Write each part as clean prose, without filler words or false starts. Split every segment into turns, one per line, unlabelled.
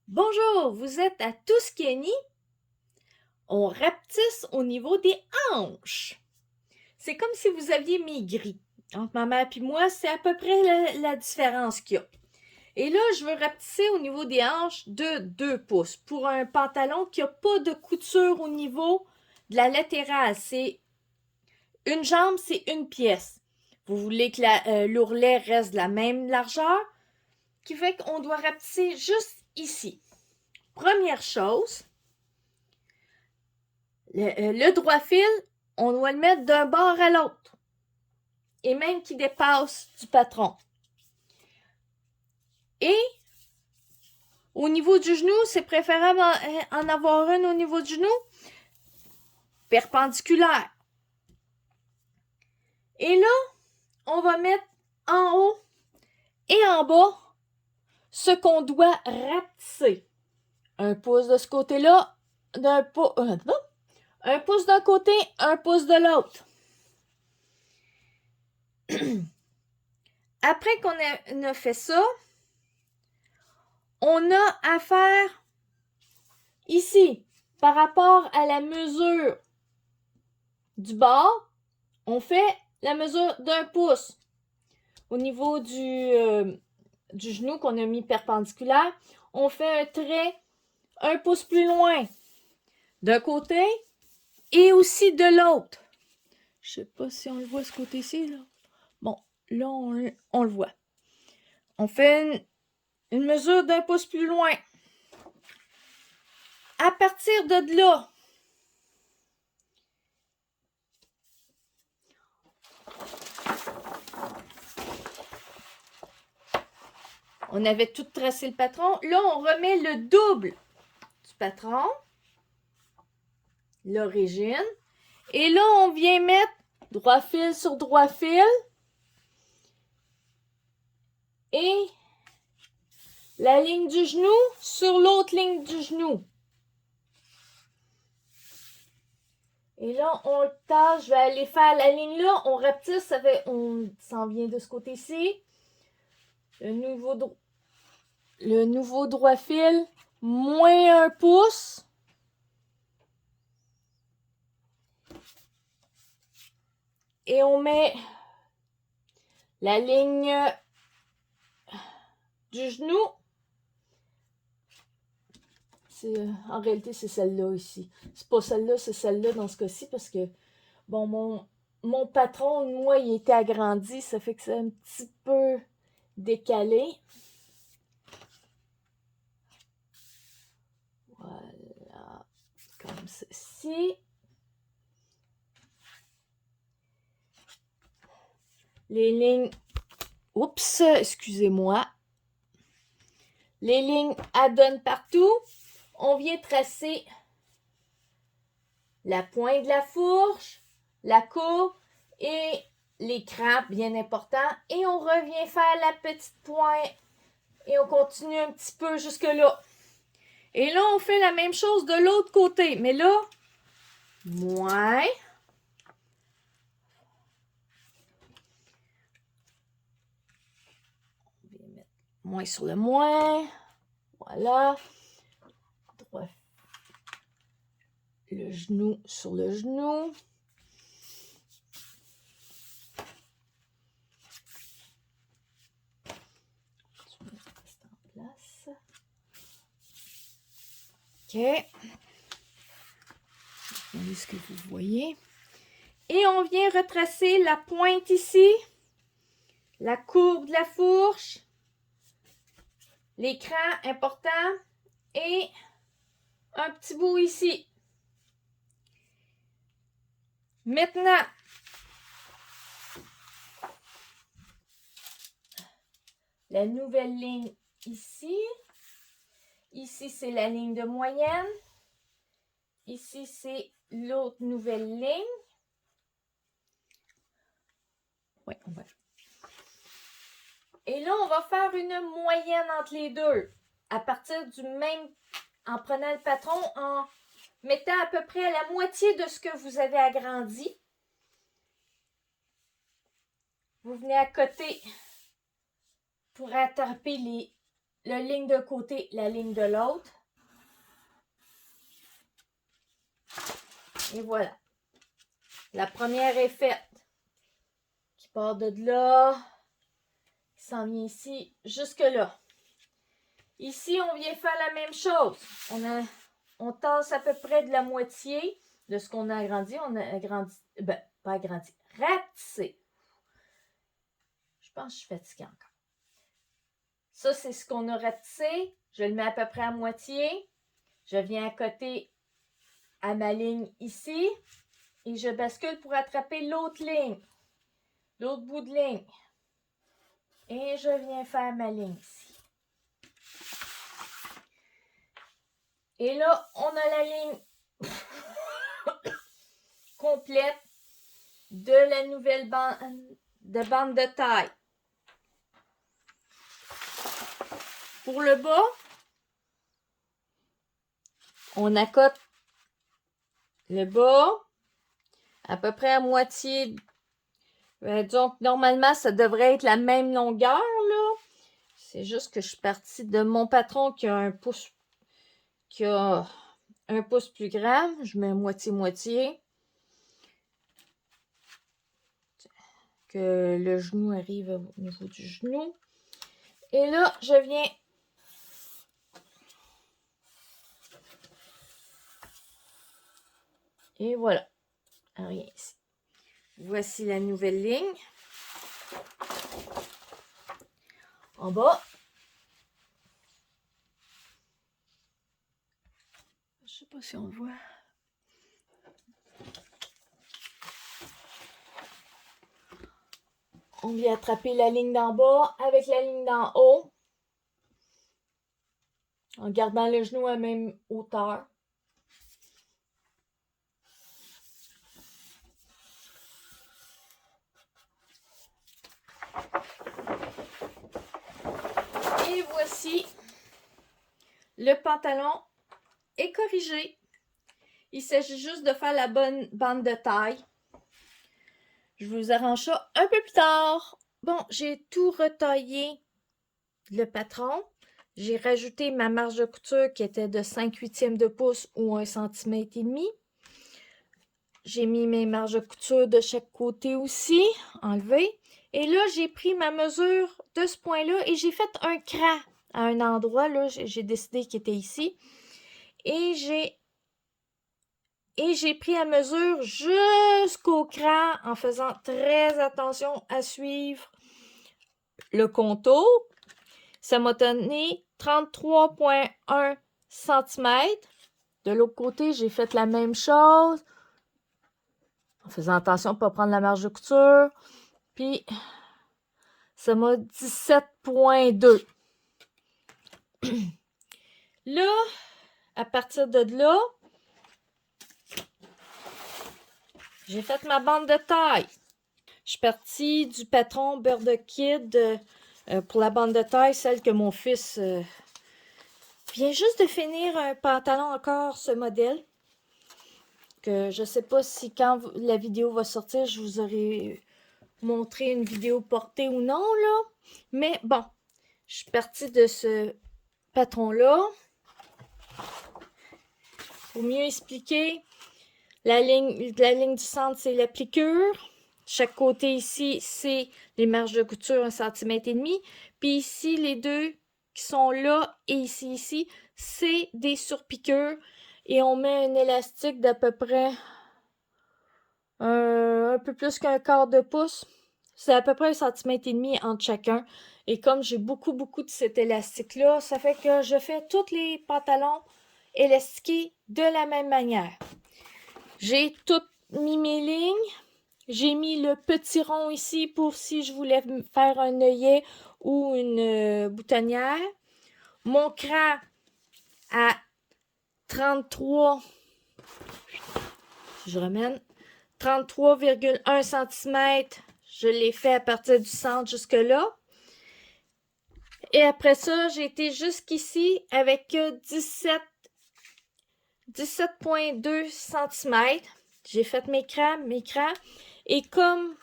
Bonjour, vous êtes à Tuscany. On rapetisse au niveau des hanches. C'est comme si vous aviez maigri. Entre ma mère et moi, c'est à peu près la différence qu'il y a. Et là, je veux rapetisser au niveau des hanches de 2 pouces pour un pantalon qui n'a pas de couture au niveau de la latérale. C'est une jambe, c'est une pièce. Vous voulez que l'ourlet reste de la même largeur, qui fait qu'on doit rapetisser juste ici. Première chose, le droit fil, on doit le mettre d'un bord à l'autre. Et même qui dépasse du patron. Et au niveau du genou, c'est préférable en avoir une au niveau du genou perpendiculaire. Et là, on va mettre en haut et en bas ce qu'on doit rapetisser. Un pouce de ce côté-là, un pouce d'un côté, un pouce de l'autre. Après qu'on a fait ça, on a à faire ici, par rapport à la mesure du bord, on fait la mesure d'1 pouce. Au niveau du genou qu'on a mis perpendiculaire, on fait un trait 1 pouce plus loin d'un côté et aussi de l'autre. Je sais pas si on le voit ce côté-ci, là. Bon, là, on le voit. On fait une mesure d'1 pouce plus loin. À partir de là, on avait tout tracé le patron. Là, on remet le double du patron, l'origine. Et là, on vient mettre droit fil sur droit fil. Et la ligne du genou sur l'autre ligne du genou. Et là, on le tâche, je vais aller faire la ligne là, on rapetisse, on s'en vient de ce côté-ci. Le nouveau droit fil, moins 1 pouce. Et on met la ligne du genou. En réalité, c'est celle-là ici. C'est pas celle-là, c'est celle-là dans ce cas-ci parce que, bon, mon patron, moi, il était agrandi, ça fait que c'est un petit peu décalé. Voilà, comme ceci. Les lignes, oups, excusez-moi. Les lignes adonnent partout. On vient tracer la pointe de la fourche, la courbe et les crampes, bien important. Et on revient faire la petite pointe et on continue un petit peu jusque là. Et là, on fait la même chose de l'autre côté. Mais là, moins. On va mettre moins sur le moins. Voilà. Droit. Le genou sur le genou. En place. OK. Regardez ce que vous voyez. Et on vient retracer la pointe ici, la courbe de la fourche, l'écran important et un petit bout ici. Maintenant, la nouvelle ligne ici. Ici, c'est la ligne de moyenne. Ici, c'est l'autre nouvelle ligne. Oui, on va. Et là, on va faire une moyenne entre les deux. À partir du même, en prenant le patron, en mettant à peu près la moitié de ce que vous avez agrandi. Vous venez à côté pour attraper la ligne d'un côté, la ligne de l'autre. Et voilà. La première est faite. Qui part de là, qui s'en vient ici, jusque là. Ici, on vient faire la même chose. On tasse à peu près de la moitié de ce qu'on a agrandi. On a agrandi, pas agrandi, rapetissé. Je pense que je suis fatiguée encore. Ça, c'est ce qu'on a rapetissé. Je le mets à peu près à moitié. Je viens à côté à ma ligne ici. Et je bascule pour attraper l'autre ligne. L'autre bout de ligne. Et je viens faire ma ligne ici. Et là, on a la ligne complète de la nouvelle bande de taille. Pour le bas, on accote le bas à peu près à moitié. Donc, normalement, ça devrait être la même longueur, là. C'est juste que je suis partie de mon patron qui a un pouce plus grand. Je mets moitié-moitié. Que le genou arrive au niveau du genou. Et là, je viens et voilà. Rien ici. Voici la nouvelle ligne. En bas. Je sais pas si on voit. On vient attraper la ligne d'en bas avec la ligne d'en haut. En gardant le genou à la même hauteur. Et voici le pantalon est corrigé. Il s'agit juste de faire la bonne bande de taille. Je vous arrange ça un peu plus tard. Bon, j'ai tout retaillé le patron. J'ai rajouté ma marge de couture qui était de 5/8 de pouce ou 1,5 cm. J'ai mis mes marges de couture de chaque côté aussi, enlevées. Et là, j'ai pris ma mesure de ce point-là et j'ai fait un cran à un endroit. Là, j'ai décidé qu'il était ici. Et j'ai pris la mesure jusqu'au cran en faisant très attention à suivre le contour. Ça m'a donné 33,1 cm. De l'autre côté, j'ai fait la même chose. En faisant attention de ne pas prendre la marge de couture. Puis, ça m'a 17,2. Là, à partir de là, j'ai fait ma bande de taille. Je suis partie du patron Beurre de Kid pour la bande de taille, celle que mon fils vient juste de finir un pantalon encore, ce modèle. Que je ne sais pas si quand la vidéo va sortir, je vous aurai montré une vidéo portée ou non, là. Mais bon, je suis partie de ce patron-là. Pour mieux expliquer, la ligne du centre, c'est la piqûre. Chaque côté ici, c'est les marges de couture 1,5 cm. Puis ici, les deux qui sont là et ici, c'est des surpiqûres. Et on met un élastique d'à peu près un peu plus qu'1/4 de pouce. C'est à peu près 1,5 cm entre chacun. Et comme j'ai beaucoup de cet élastique-là, ça fait que je fais tous les pantalons élastiqués de la même manière. J'ai tout mis mes lignes. J'ai mis le petit rond ici pour si je voulais faire un œillet ou une boutonnière. Mon cran à 33, je ramène, 33,1 cm. Je l'ai fait à partir du centre jusque là. Et après ça, j'ai été jusqu'ici avec 17,2 cm. J'ai fait mes crans. Et comme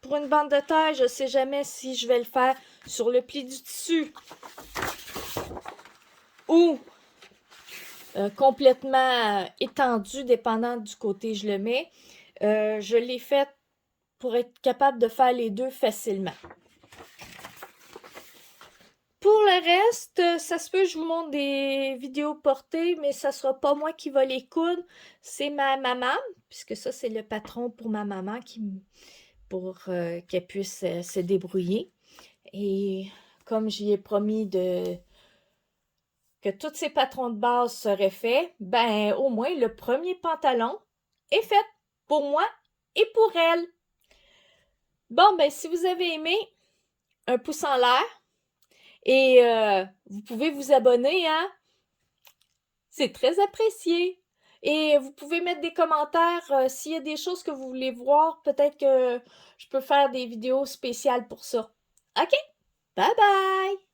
pour une bande de taille, je ne sais jamais si je vais le faire sur le pli du tissu ou complètement étendu, dépendant du côté je le mets. Je l'ai fait pour être capable de faire les deux facilement. Pour le reste, ça se peut que je vous montre des vidéos portées, mais ça sera pas moi qui va les coudre, c'est ma maman, puisque ça, c'est le patron pour ma maman pour qu'elle puisse se débrouiller. Et comme j'y ai promis que tous ces patrons de base seraient faits, ben au moins le premier pantalon est fait pour moi et pour elle. Bon, ben si vous avez aimé, un pouce en l'air. Et vous pouvez vous abonner, hein? C'est très apprécié. Et vous pouvez mettre des commentaires s'il y a des choses que vous voulez voir. Peut-être que je peux faire des vidéos spéciales pour ça. OK? Bye bye!